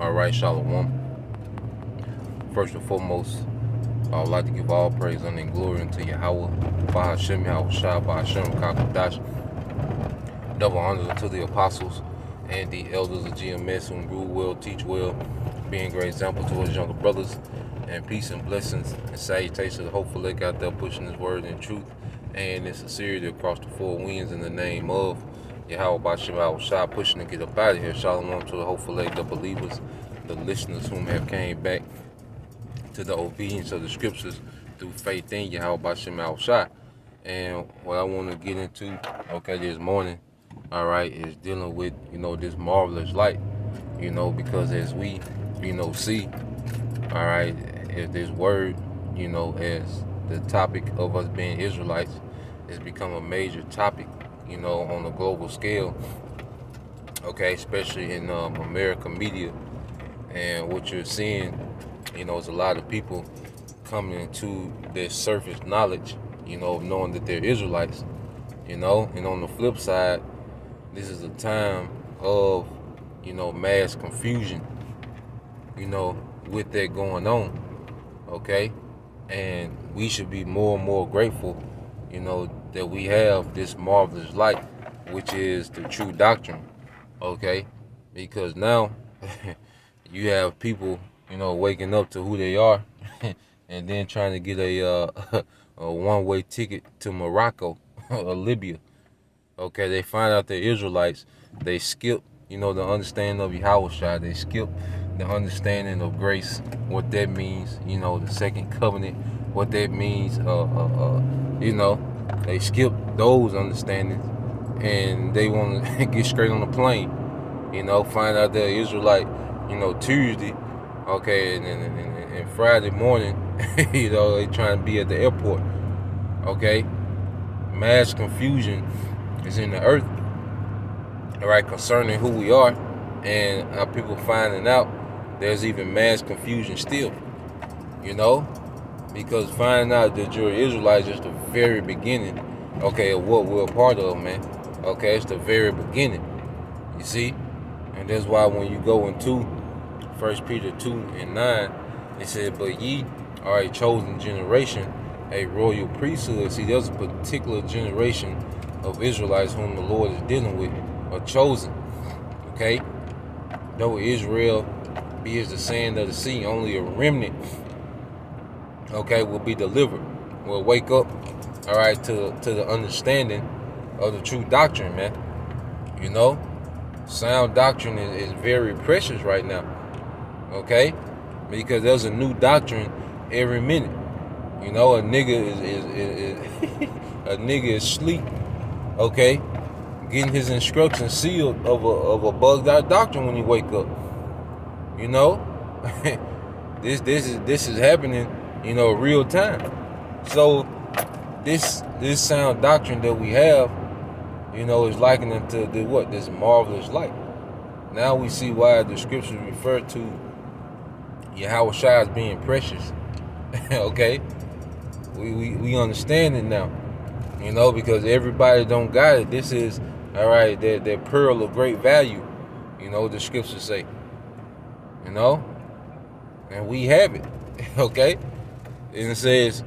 Alright, Shalom. First and foremost, I would like to give all praise, honor, and glory unto Yahweh, Bahashem, Yahweh Shah, Bahashem, Kakadash. Double honors unto the apostles and the elders of GMS who rule well, teach well, being a great example to his younger brothers. And peace and blessings and salutations to the hopeful leg out there pushing his word in truth and in sincerity across the four winds in the name of Yahweh Bahashem, Yahweh Shah, pushing to get up out of here. Shalom to the hopeful leg, the believers, the listeners whom have came back to the obedience of the scriptures through faith in Yahweh Bashem Al Shai. And what I want to get into, this morning, is dealing with, this marvelous light, because as we, see, if this word, as the topic of us being Israelites has become a major topic, on a global scale, especially in American media. And what you're seeing, is a lot of people coming into their surface knowledge, of knowing that they're Israelites, and on the flip side, this is a time of, mass confusion, with that going on, and we should be more and more grateful, that we have this marvelous light, which is the true doctrine, because now you have people, waking up to who they are and then trying to get a one-way ticket to Morocco or Libya. They find out they're Israelites. They skip, the understanding of Yahushua. They skip the understanding of grace, what that means, the second covenant, what that means, they skip those understandings and they want to get straight on the plane, find out they're Israelite, Tuesday, and Friday morning, they trying to be at the airport, Mass confusion is in the earth, concerning who we are, and how people finding out there's even mass confusion still, because finding out that you're Israelite is just the very beginning, of what we're a part of, man, it's the very beginning, you see, and that's why when you go into 1 Peter 2:9, it said, but ye are a chosen generation, a royal priesthood. See, there's a particular generation of Israelites whom the Lord is dealing with, are chosen, Though Israel be as the sand of the sea, only a remnant, will be delivered, will wake up, to the understanding of the true doctrine, man. Sound doctrine is very precious right now, because there's a new doctrine every minute. A nigga is a nigga is asleep, getting his instructions sealed of a bugged out doctrine when he wake up. This is happening, real time. So this sound doctrine that we have, is likened to this marvelous light. Now we see why the scriptures refer to Yahweh Shai as being precious. We understand it now, because everybody don't got it. This is, that pearl of great value, the scriptures say, and we have it, and it says,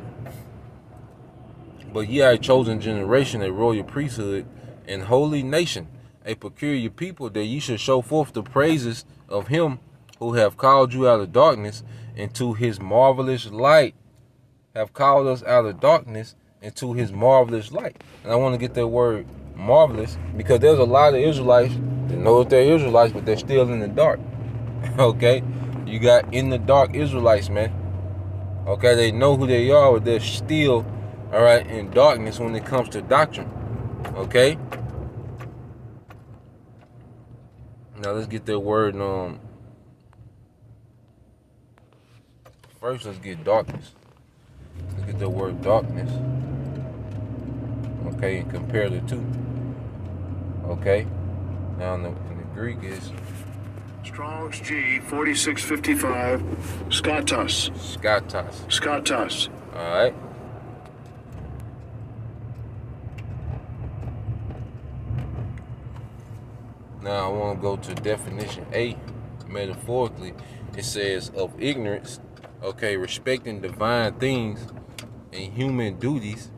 but ye are a chosen generation, a royal priesthood, and holy nation, a peculiar people, that ye should show forth the praises of him who have called you out of darkness into his marvelous light. Have called us out of darkness into his marvelous light. And I want to get that word marvelous, because there's a lot of Israelites that know that they're Israelites, but they're still in the dark. You got in the dark Israelites, man. They know who they are, but they're still, in darkness when it comes to doctrine. Now let's get that word, first let's get darkness. Let's get the word darkness. And compare the two. Now in the Greek is Strong's G 4655 skatos. Skatos. Alright. Now I want to go to definition A metaphorically, it says of ignorance, okay, respecting divine things and human duties,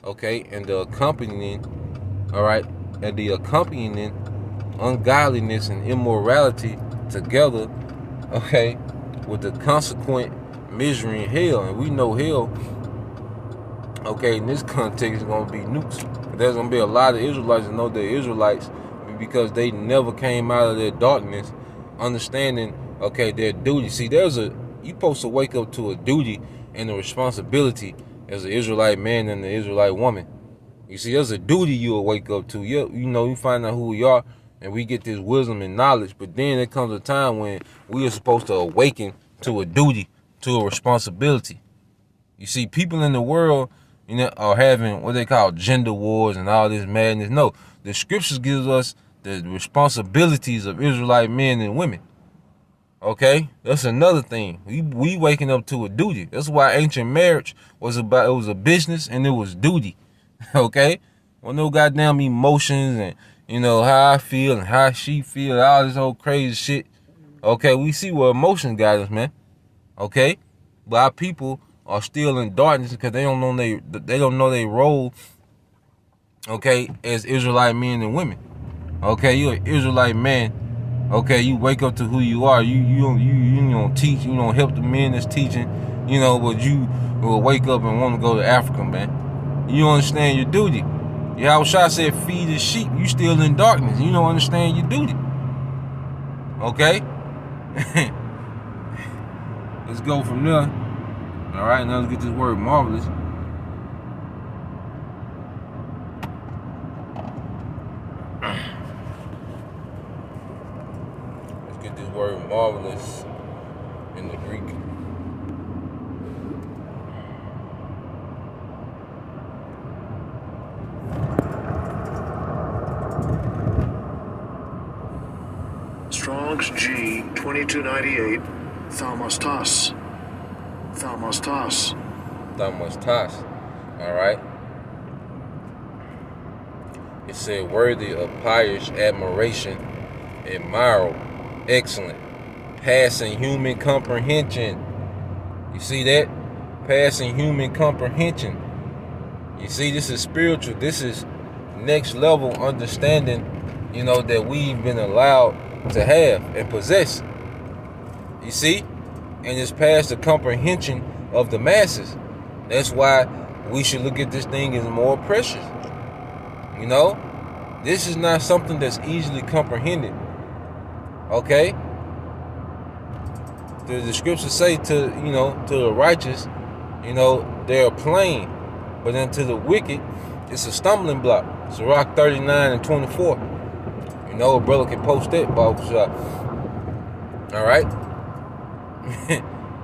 okay, and the accompanying, all right, and the accompanying ungodliness and immorality together, okay, with the consequent misery in hell. And we know hell, okay, in this context is going to be nukes. There's going to be a lot of Israelites that know they're Israelites because they never came out of their darkness understanding, okay, their duty. See, you're supposed to wake up to a duty and a responsibility as an Israelite man and an Israelite woman. You see, there's a duty you'll wake up to. You find out who we are, and we get this wisdom and knowledge. But then there comes a time when we are supposed to awaken to a duty, to a responsibility. You see, people in the world, are having what they call gender wars and all this madness. No, the scriptures gives us the responsibilities of Israelite men and women. Okay, that's another thing. We waking up to a duty. That's why ancient marriage was it was a business and it was duty. Okay, well, no goddamn emotions and how I feel and how she feel, all this whole crazy shit. Okay, we see where emotions got us, man. Okay, but our people are still in darkness because they don't know their role. Okay, as Israelite men and women. Okay, you're an Israelite man. Okay, you wake up to who you are. You don't teach. You don't help the men that's teaching. But you will wake up and want to go to Africa, man. You understand your duty. Yahushua said, feed the sheep. You still in darkness. You don't understand your duty. Okay? Let's go from there. All right, now let's get this word marvelous. Let's get this word marvelous in the Greek. Strong's G 2298, Thamastas. All right. It said worthy of pious admiration, admirable, excellent, passing human comprehension. You see that? Passing human comprehension. You see, this is spiritual. This is next level understanding, that we've been allowed to have and possess. You see? And it's past the comprehension of the masses. That's why we should look at this thing as more precious. This is not something that's easily comprehended. Okay? The scriptures say to the righteous, they're plain. But then to the wicked, it's a stumbling block. Sirach 39 and 24. A brother can post that, Bob. All right.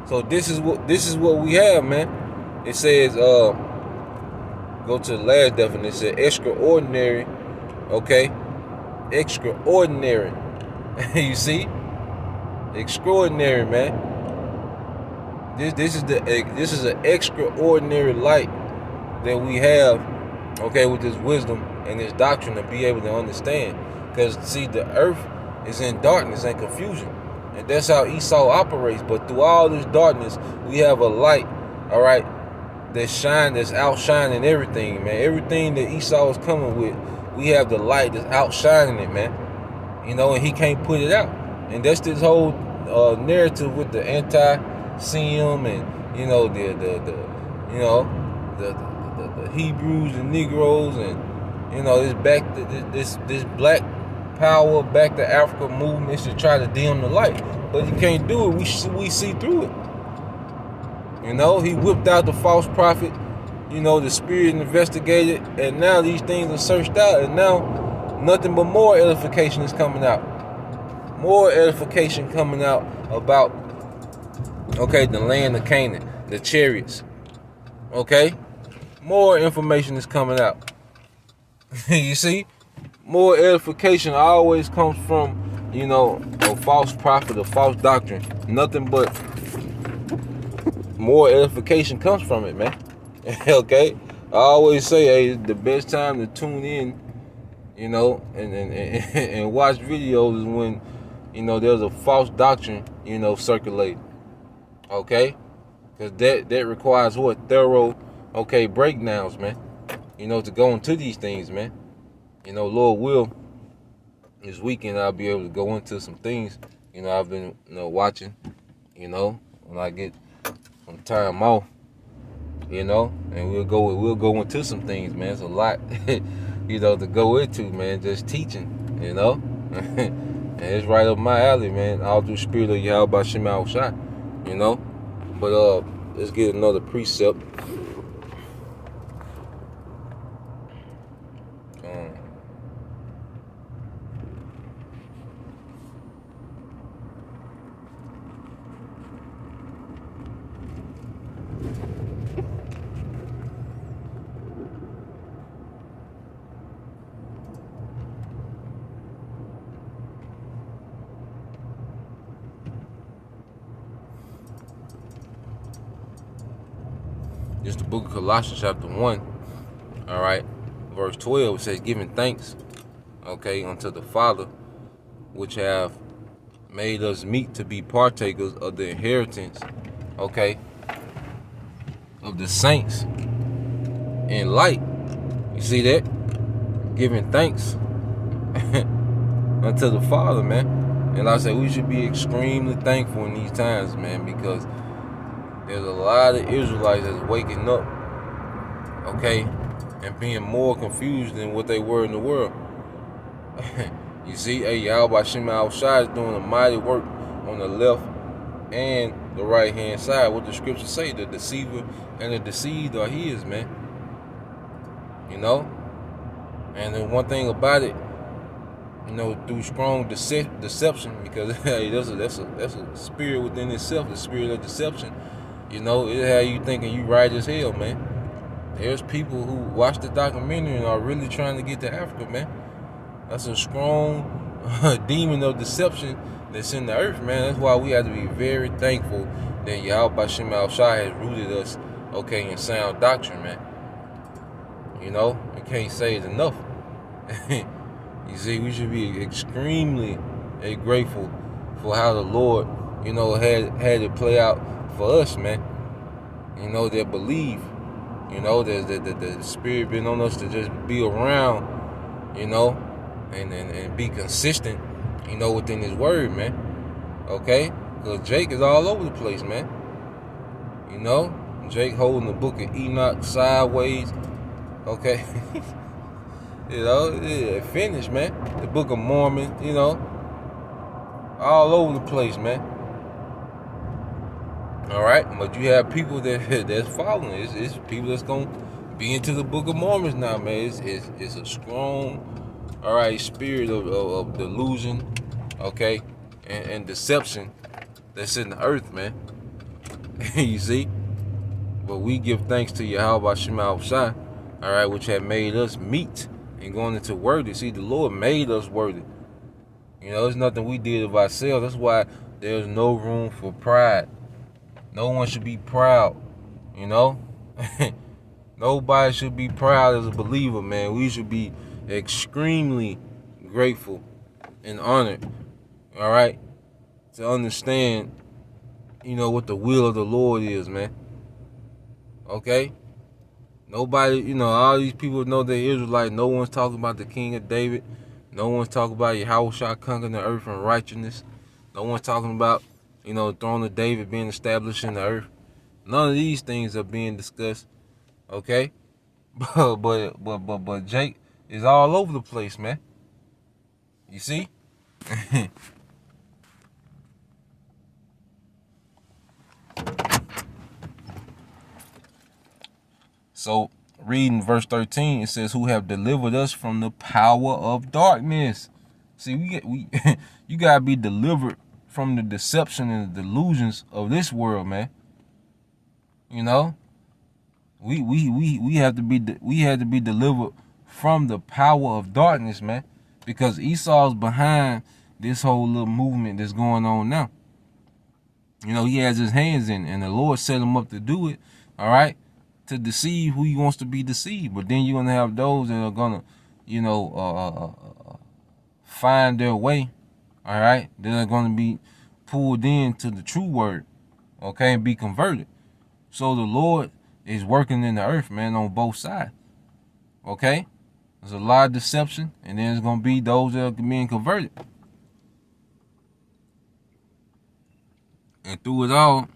So this is what we have, man. It says, go to the last definition. It says extraordinary. Okay, extraordinary. You see, extraordinary, man. This is an extraordinary light that we have. Okay, with this wisdom and this doctrine to be able to understand. Because, see, the earth is in darkness and confusion. And that's how Esau operates. But through all this darkness, we have a light, all right, that's outshining everything, man. Everything that Esau is coming with, we have the light that's outshining it, man. And he can't put it out. And that's this whole narrative with the anti-Sem and, the Hebrews and Negroes and, this black power back to Africa movement to try to dim the light, but you can't do it. We see through it. He whipped out the false prophet. The spirit investigated, and now these things are searched out, and now nothing but more edification is coming out. More edification coming out about the land of Canaan, the chariots. Okay, more information is coming out. You see. More edification always comes from, a false prophet, a false doctrine. Nothing but more edification comes from it, man. Okay? I always say, hey, the best time to tune in, and watch videos is when, there's a false doctrine, circulating. Okay? Because that requires what? Thorough, breakdowns, man. To go into these things, man. Lord will, this weekend I'll be able to go into some things, I've been, watching, when I get some time off, and we'll go into some things, man. It's a lot, to go into, man, just teaching, and it's right up my alley, man, all through spirit of Yahweh Shem Shai, but let's get another precept. Just the book of Colossians chapter 1, all right, verse 12, it says, giving thanks, unto the Father, which have made us meet to be partakers of the inheritance, of the saints in light. You see that? Giving thanks unto the Father, man. And like I said, we should be extremely thankful in these times, man, because there's a lot of Israelites that's waking up, and being more confused than what they were in the world. You see, Yahweh Shem Shai is doing a mighty work on the left and the right hand side. What the scriptures say, the deceiver and the deceived are his, man. And then one thing about it, through strong deception, because that's a spirit within itself, the spirit of deception. It have you thinking you right as hell, man. There's people who watch the documentary and are really trying to get to Africa, man. That's a strong demon of deception that's in the earth, man. That's why we have to be very thankful that Yahweh Shem Shai has rooted us, in sound doctrine, man. I can't say it enough. You see, we should be extremely grateful for how the Lord, had it play out for us, man. That believe, that the Spirit been on us to just be around, and be consistent, within His Word, man. Because Jake is all over the place, man. Jake holding the book of Enoch sideways, finished, man. The Book of Mormon, all over the place, man. All right, but you have people that's following. It's people that's gonna be into the Book of Mormon now, man. It's a strong, spirit of delusion, and deception that's in the earth, man. You see, but we give thanks to Yahweh Shem Shai, which had made us meet and going into worthy. See, the Lord made us worthy. It's nothing we did of ourselves. That's why there's no room for pride. No one should be proud, Nobody should be proud as a believer, man. We should be extremely grateful and honored, to understand, what the will of the Lord is, man. Nobody, all these people know they're Israelite. No one's talking about the King of David. No one's talking about Yahweh Shai conquering the earth in righteousness. No one's talking about, the throne of David being established in the earth. None of these things are being discussed, But Jake is all over the place, man. You see? So, reading verse 13, it says, "Who have delivered us from the power of darkness." See, you gotta be delivered from the deception and the delusions of this world, man. We had to be delivered from the power of darkness, man, because Esau's behind this whole little movement that's going on now. He has his hands in, and the Lord set him up to do it, to deceive who he wants to be deceived. But then you're gonna have those that are gonna, find their way, all right, that are going to be pulled into the true word, okay, and be converted. So the Lord is working in the earth, man, on both sides, okay? There's a lot of deception, and then there's going to be those that are being converted. And through it all,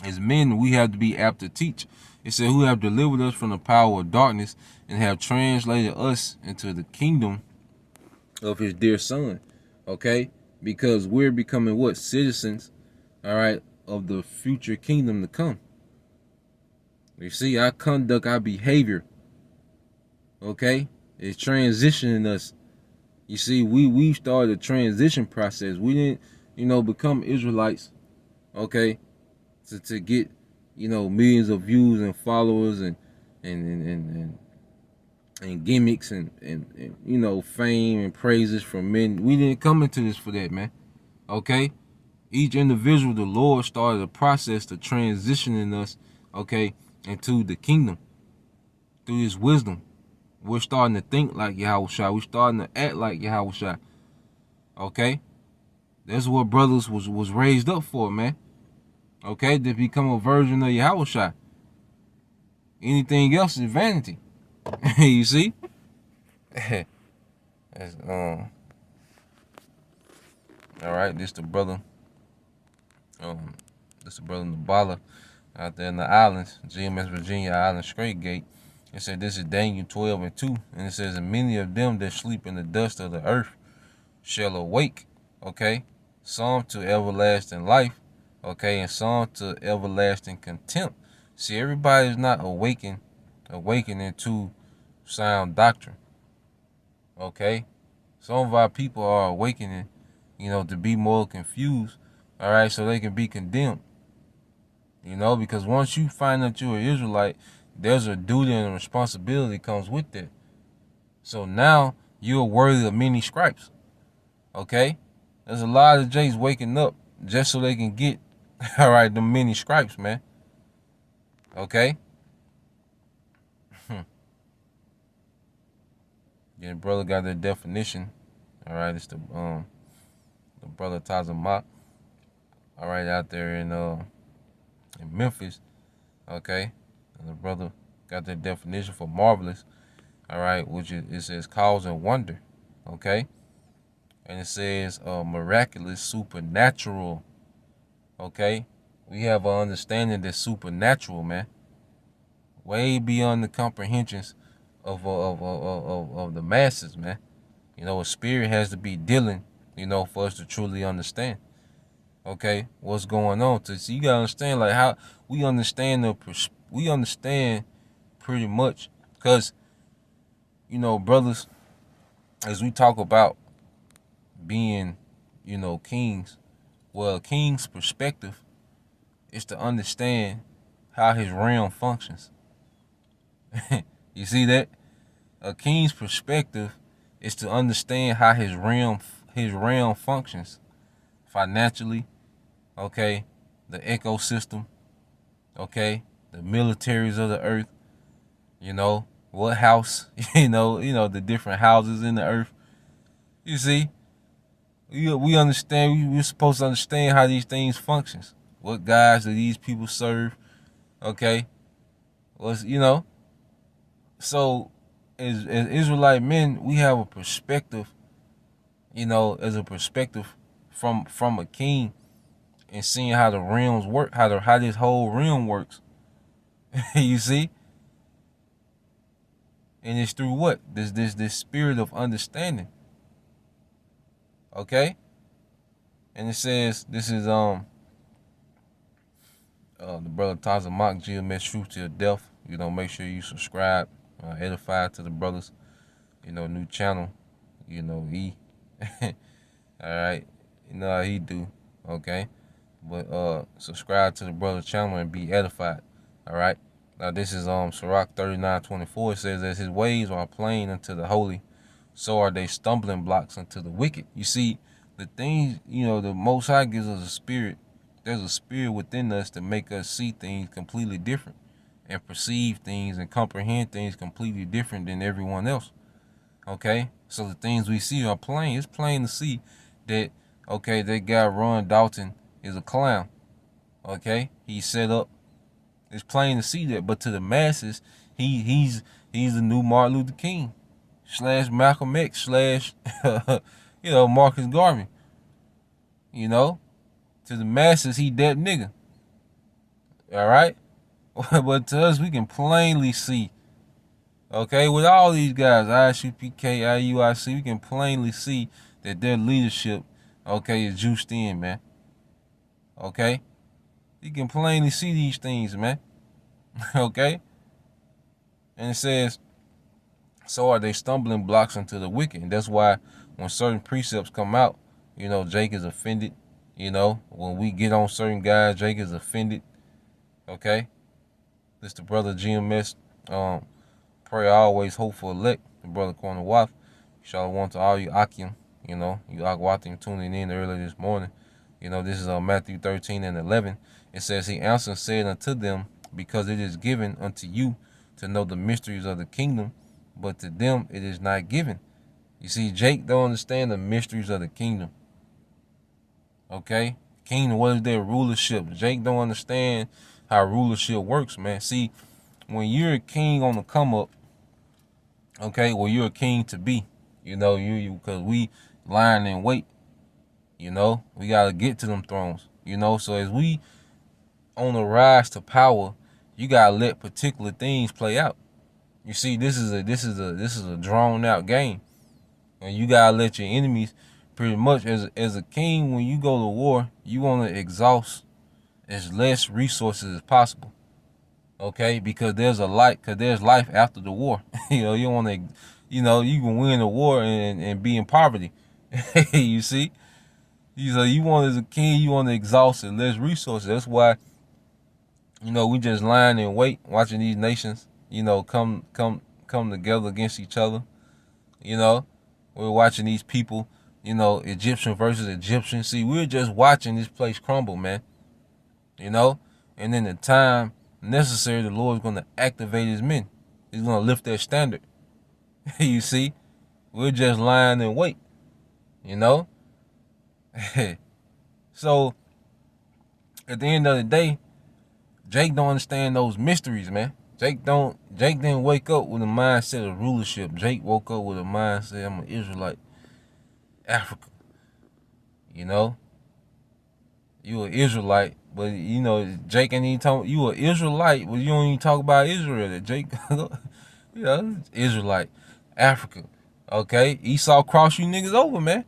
as men, we have to be apt to teach. It said, who have delivered us from the power of darkness and have translated us into the kingdom of his dear son, okay? Because we're becoming what? Citizens, all right, of the future kingdom to come. You see, our conduct, our behavior, okay, is transitioning us. You see, we started a transition process. We didn't, become Israelites, okay, to get, millions of views and followers and gimmicks and fame and praises from men. We didn't come into this for that, man. Okay? Each individual, the Lord started a process to transitioning us, okay, into the kingdom through his wisdom. We're starting to think like Yahushua. We're starting to act like Yahushua. Okay? That's what brothers was raised up for, man. Okay? To become a version of Yahushua. Anything else is vanity. You see? That's, all right, this the brother Nabala out there in the islands, GMS Virginia Island Straight Gate. It said this is Daniel 12:2, and it says, and many of them that sleep in the dust of the earth shall awake, okay, some to everlasting life, okay, and some to everlasting contempt. See, everybody's not awakening to sound doctrine, okay. Some of our people are awakening, to be more confused, all right, so they can be condemned, because once you find out you're an Israelite, there's a duty and a responsibility comes with that. So now you're worthy of many stripes, okay? There's a lot of Jays waking up just so they can get, all right, the many stripes, man, okay? Yeah, brother got that definition, all right, it's the brother Tazamak, all right, out there in Memphis, okay? And the brother got that definition for marvelous, all right, which it says cause and wonder, okay? And it says miraculous, supernatural, okay? We have an understanding that's supernatural, man, way beyond the comprehensions of the masses, man. A spirit has to be dealing, for us to truly understand, okay, what's going on. So you gotta understand, like, how we understand pretty much, because brothers, as we talk about being kings, well, a king's perspective is to understand how his realm functions. You see that? A king's perspective is to understand how his realm functions financially, okay, the ecosystem, okay, the militaries of the earth, what house, the different houses in the earth. You see, we understand, we're supposed to understand how these things functions. What guys do these people serve, okay? So as Israelite men, we have a perspective, as a perspective from a king, and seeing how the realms work, how this whole realm works. You see? And it's through what? This spirit of understanding. Okay? And it says, this is the brother Tazamak, GMS Truth Till Death. Make sure you subscribe, edify to the brothers. New channel. E. Alright. You know how he do. Okay? But subscribe to the brother's channel and be edified. Alright? Now this is Sirach 39:24. It says, as his ways are plain unto the holy, so are they stumbling blocks unto the wicked. You see, the things, the Most High gives us a spirit. There's a spirit within us to make us see things completely different and perceive things and comprehend things completely different than everyone else. Okay? So the things we see are plain. It's plain to see that, okay, that guy Ron Dalton is a clown. Okay, he's set up. It's plain to see that. But to the masses, he's the new Martin Luther King / Malcolm X / Marcus Garvey. To the masses, he that nigga. All right, but to us, we can plainly see. Okay, with all these guys, ISUPK, IUIC, we can plainly see that their leadership, okay, is juiced in, man. Okay, you can plainly see these things, man. Okay, and it says, so are they stumbling blocks into the wicked. And that's why when certain precepts come out, Jake is offended. When we get on certain guys, Jake is offended. Okay, this the brother GMS. Pray always hope for elect, the brother Corner Wath. Shalom to all you Akim, you Akwatim tuning in early this morning. This is Matthew 13 and 11. It says, he answered and said unto them, because it is given unto you to know the mysteries of the kingdom, but to them it is not given. You see, Jake don't understand the mysteries of the kingdom. Okay? Kingdom, what is their rulership? Jake don't understand how rulership works, man. See, when you're a king on the come up, okay, well, you're a king to be, because we lying in wait, we got to get to them thrones, so as we on the rise to power, you got to let particular things play out. You see, this is a drawn out game, and you got to let your enemies pretty much as a king, when you go to war, you want to exhaust as less resources as possible. Okay, because there's life after the war. You don't want to, you can win a war and be in poverty. You see, you want as a king, you want to exhaust and less resources. That's why, we just lying in wait, watching these nations, come together against each other. We're watching these people, Egyptian versus Egyptian. See, we're just watching this place crumble, man. And then the time necessary, the Lord is going to activate his men. He's going to lift their standard. You see, we're just lying in wait, So at the end of the day, Jake don't understand those mysteries, man. Jake didn't wake up with a mindset of rulership. Jake woke up with a mindset, I'm an Israelite. Africa. You an Israelite, but Jake ain't even talking. You an Israelite, but you don't even talk about Israel. That Jake, Israelite, Africa. Okay, Esau cross you niggas over, man.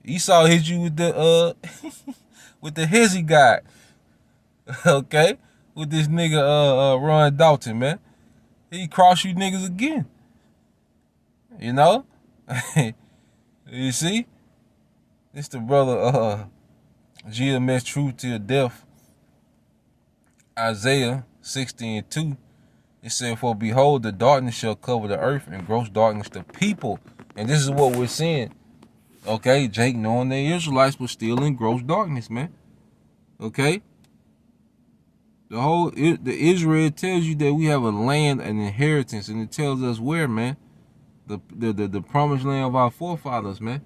Esau hit you with the with the hezzy guy. Okay, with this nigga Ron Dalton, man. He cross you niggas again. You see, it's the brother GMS Truth Till Death, Isaiah 60:2. It said, for behold, the darkness shall cover the earth, and gross darkness the people. And this is what we're seeing. Okay, Jake knowing the Israelites were still in gross darkness, man. Okay. The Israel tells you that we have a land, an inheritance, and it tells us where, man. The promised land of our forefathers, man.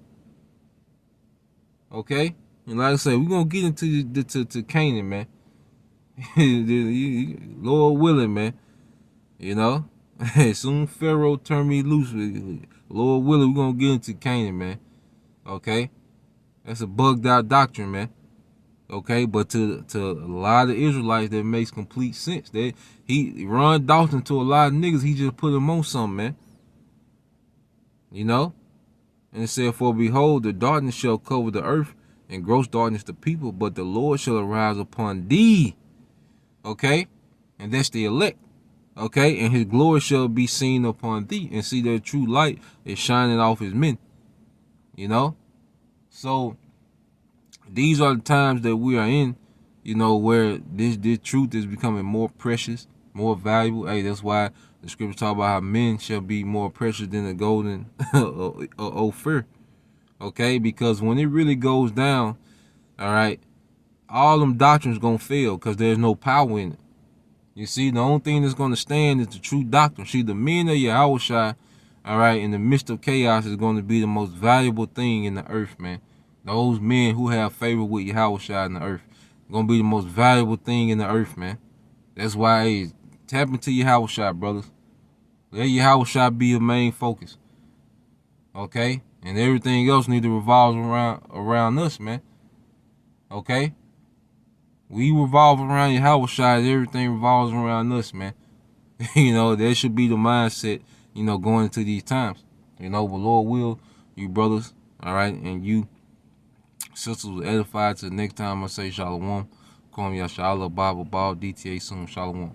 Okay? And like I said, we're going to get into to Canaan, man. Lord willing, man. Soon Pharaoh turn me loose. Lord willing, we're going to get into Canaan, man. Okay? That's a bugged out doctrine, man. Okay? But to a lot of Israelites, that makes complete sense. He Ron Dalton to a lot of niggas, he just put them on something, man. And it said, for behold, the darkness shall cover the earth, and gross darkness the people, but the Lord shall arise upon thee. Okay? And that's the elect. Okay? And his glory shall be seen upon thee, and see their true light is shining off his men. So these are the times that we are in, where this truth is becoming more precious, more valuable. Hey, that's why the scripture talk about how men shall be more precious than the golden Ophir. Okay, because when it really goes down, all right, all them doctrines gonna fail because there's no power in it. You see, the only thing that's gonna stand is the true doctrine. See, the men of Yahushua, all right, in the midst of chaos is going to be the most valuable thing in the earth, man. Those men who have favor with Yahushua in the earth gonna be the most valuable thing in the earth, man. That's why, hey, tap into Yahushua, brothers. Let Yahushua be your main focus. Okay? And everything else need to revolve around us, man. Okay? We revolve around Yahushua, everything revolves around us, man. That should be the mindset, going into these times. But Lord will, you brothers, all right, and you sisters will edify. Till the next time I say shalom. Call me Yashala Bible Ball DTA soon. Shalom.